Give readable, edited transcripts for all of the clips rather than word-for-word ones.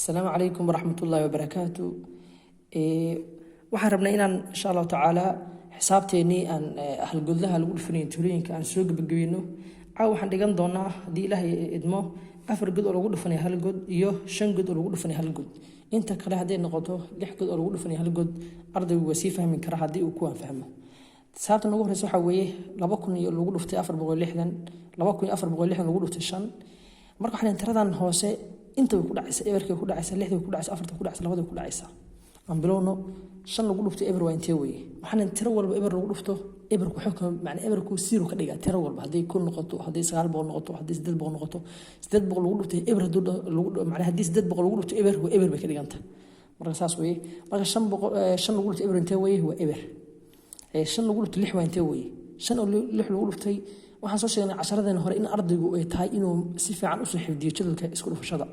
السلام عليكم ورحمة الله وبركاته. waxaan rabnaa inaan insha Allah taala xisaabteeni aan hal gudlaha lagu dhufanayo tuulooyinka aan soo gabagabeyno. Waxaan dhigan doonaa hadii Ilaahay idmo 4 god oo lagu dhufanayo hal god iyo 5 god oo lagu dhufanayo hal god. Inta kale hadii noqoto 6 god oo lagu dhufanayo hal god, ardaygu waa si fahmin kara hadii uu ku fahmo. Sababta ugu horeysa waxa weeye 2000 iyo lagu dhuftay 460 2460 lagu dhuftay 5. marka waxaan tiradan hoose inta ku dhacaysa eberka ku dhacaysa 6 ku dhacaysa 4 ku dhacaysa 2 ku dhacaysa aan bilowno 5 lagu dhuftay eber waa intee weeye waxaan tiro walba eber lagu dhufto eber ku xukun macna eber ku siiro ka dhiga tiro walba hadii ku noqoto hadii 9 noqoto hadii 8 noqoto 8 lagu dhuftay eber lagu macna hadii 8 lagu dhufto eber waa eber bay ka dhiganta marka saas weeye marka 5 lagu dhuftay eber intee weeye waa eber 5 lagu dhuftay 6 waa intee weeye 5 lagu dhuftay waxaan soo sheegnay casharadeen hore in ardaygu ay tahay inuu si fiican u soo xifdiyo jadwalka isku dhufashada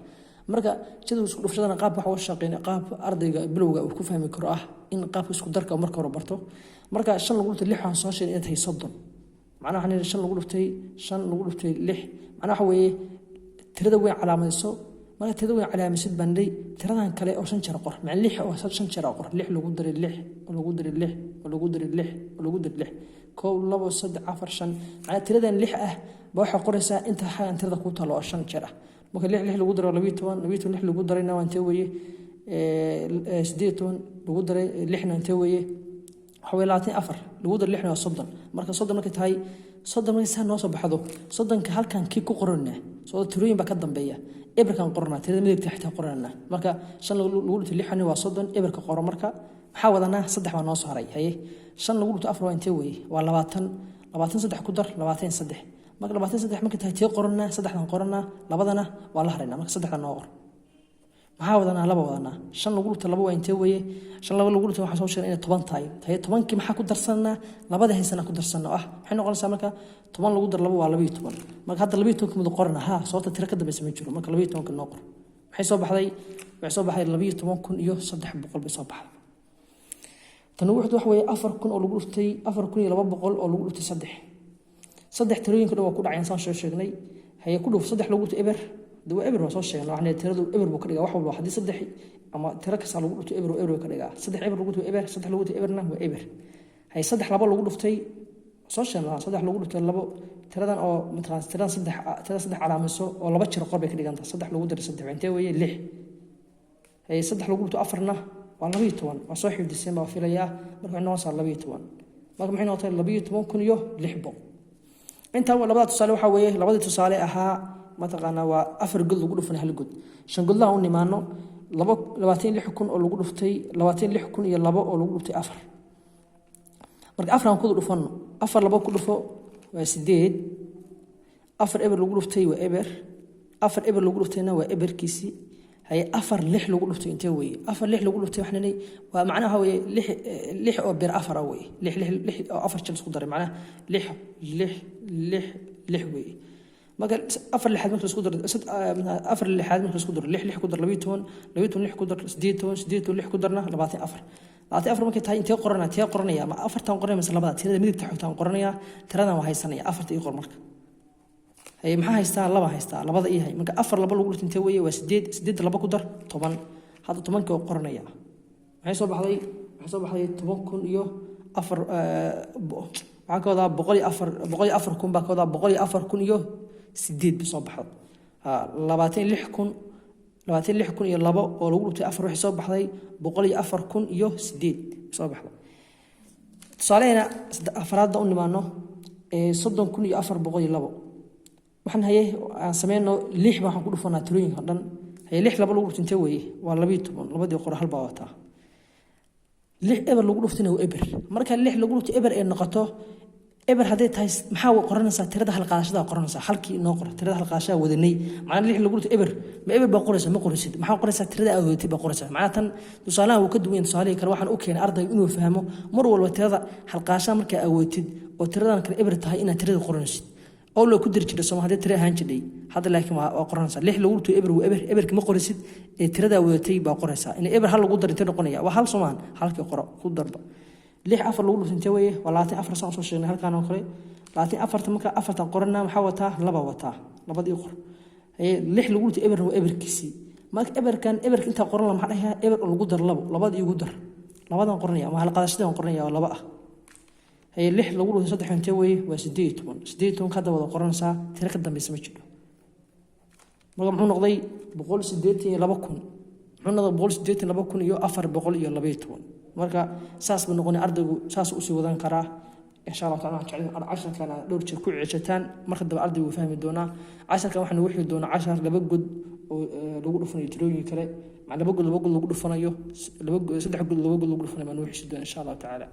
marka jadwalka isku dhufashada qaab waxa uu shaqeynaa qaab ardayga bilowga uu ku fahmi karo in qaab isku darka marka hore barto marka 5 lagu dhuftay 6 waxaan soo sheegnay inay tahay 30 macnaha waxaan 5 lagu dhuftay 6 macnaha waxa weeye tirada way calaamayso marka tirada way calaamaysid banday tiradan kale oo 5 jeer qor macna 6 oo 5 jeer qor 6 lagu daray 6 lagu daray 6 lagu daray 6 lagu daray 6 كو لبو صد عفر شن على تريد اللح بوحة قرصة أنت حاجة أنت تريد قوتها لو عشان شرع ممكن لح لقدر لبيتون لح لقدر إنه أنتوي سديتون لقدر لحنا أنتوي حوالاتين أفر لقدر لحنا صدن مركز صدن مركز هاي صدن مركز سهل نوصل بحذو صدن كهال كان كيكو قرنا صدن تروين بكدم بيا إبر كان قرنا تريد ميك تحتها قرنا مركز شن لقدر اللحنا وصدن إبر كقرا مركز حاول أنا صدح ونص هاي هي شن لو قلت أفر وانتوي ولباتن صدح كدر لباتن صدح ما لباتن صدح ما كنت هتي قرنا صدح قرنا لبضنا والله هرينا ما صدح النور محاول أنا لبضنا شن لو قلت لبوا وانتوي شن لو قلت واحد سوشيال إنه 8 تاي هي 8 كي ما حكوا درسنا لبضه هي سنة كدرسنا إحنا قلنا سامك 8 لو قدر لبوا على بيتهم ما هذا لبيتهم كم قرنا ها صوت تركض بس من جرو ما لبيتهم كنا نقر حيصوب حذي حيصوب حذي لبيتهم ممكن صدح بقول بيصوب تنوع دوحوي 4 كن oo lagu dhuftay 4200 oo lagu dhuftay 3 tirooyin kale waa ku dhacay insan sheegnay hay ku dhuf 3 lagu dhuftay eber daba eber waa soo sheegnay waxna tiradu eber buu ka dhigaa wax walba hadii 3 ama tiro ka lagu dhuftay eber ka dhigaa 3 eber lagu dhuftay eber 3 lagu dhuftay eberna waa eber hay 3 laba lagu dhuftay soo sheegnay 3 lagu dhuftay labo tiradan oo midkaan tiradan 3 calaamayso oo laba jir qor bay ka dhiganta 3 lagu daray 3 intee weeye 6 hay 3 lagu dhuftay afarna والله بيتون وصاحب ديسمبر في ليا مركو إنه وصل لبيتون مركو محين وصل لبيتون كن يو لحبه أنت أول لبضة تصالح وحويه لبضة تصالح أها ما تقنا وأفر قل وقولوا في هالجود شن قل له إني ما إنه لباتين لحكون أو لقولوا فتي لباتين لحكون يلبا أو لقولوا فتي أفر مرك أفر هم كله فن أفر لبا كله فوق وسديد أفر إبر لقولوا فتي وإبر أفر إبر لقولوا فتينا وإبر كيسي هي أفر لح لو قلت أنت وي أفر لح لو قلت إحنا لي ومعناها هو لح أو بير أفر وي لح أفر شمس قدر معناه لح وي ما قال أفر لحد ممكن قدر أفر لحد ممكن قدر لح قدر لبيتون لح قدر سديتون لح قدرنا لبعطي أفر لبعطي أفر ممكن تهاي أنت قرنا يا ما أفر تنقرنا مثل لبعض ترى ميد تحت تنقرنا ترى وهاي سنة أفر تيقر مرك هي maxaa haystaa laba haystaa labada ii hay marka afar laba lagu dhintay weeye waa 8 laba ku dar 10 hada 10 ka qoranaya waxay soo baxday 10 iyo afar waxa ka wada 104 kun baa ka wada 104 kun iyo 8 soo baxday 26 kun iyo labo oo lagu dhintay afar waxay soo baxday 104 kun iyo 8 soo baxday tusaaleena afraad u nimaano 30 kun iyo 402 waxaan hayay aan sameeyno 6 waxaan ku dhufanaa tirooyinka dhan hay 6 laba lagu dhuftay weeye waa 12 labadii qor hal baa wata 6 eber lagu dhuftay waa eber marka 6 lagu dhuftay eber ee noqoto eber haday tahay maxaa qoranaysaa tirada hal qaadashada qoranaysaa halkii noo qor tirada hal qaadashada wadanay macna 6 lagu dhuftay eber ma eber baa qoraysaa ma qoraysid maxaa qoraysaa tirada awoodtay baa qoraysaa macna tan tusaalaha uu ka duwan tusaalaha kale waxaan u keenay arday inuu fahmo mar walba tirada hal qaadashada marka awoodtid oo tiradan kale eber tahay inaad tirada qoranaysid أو لو كدر جلسة ما هذا ترى هانجدي هذا لكن قرنسا ليه لو قلت إبر كم قرصت ترى ده وتي بقرنسا إن إبر هل قدر ترى قنيا وهل سمان هل كقرأ خد ضربة ليه أفر لو قلت أنتويه ولا أفر صار شيء هل كانوا خير لا أفر تمك أفر تقرنا محاوتها لبا وتاه لبا يقر هي ليه لو قلت إبر هو إبر كيسي marka eberka inta qoran la maxay eber lagu dar labo labada igu dar labadan qoranaya ama hal qadashadan qoranaya laba ah هي اللي لو قلنا صدق حنتوي وسديتون كذا ولا قرن سا ترى كذا بيسمى جدو مرة محون قضي بقول سديتي لبكون محون بقول سديتي لبكون يو أفر بقول يو لبيتون مرة ساس بنقول أرض ساس أسي وذن كراه إن شاء الله تعالى تعلم 10 كان دور كل عشتان مرة دب أرض وفهم الدونا 10 كان واحد وحيد دونا 10 لبجد لو قلنا فني تروي كله مع لبجد لو قلنا فنيو لبجد صدق لو قلنا فني ما نوحش الدونا إن شاء الله تعالى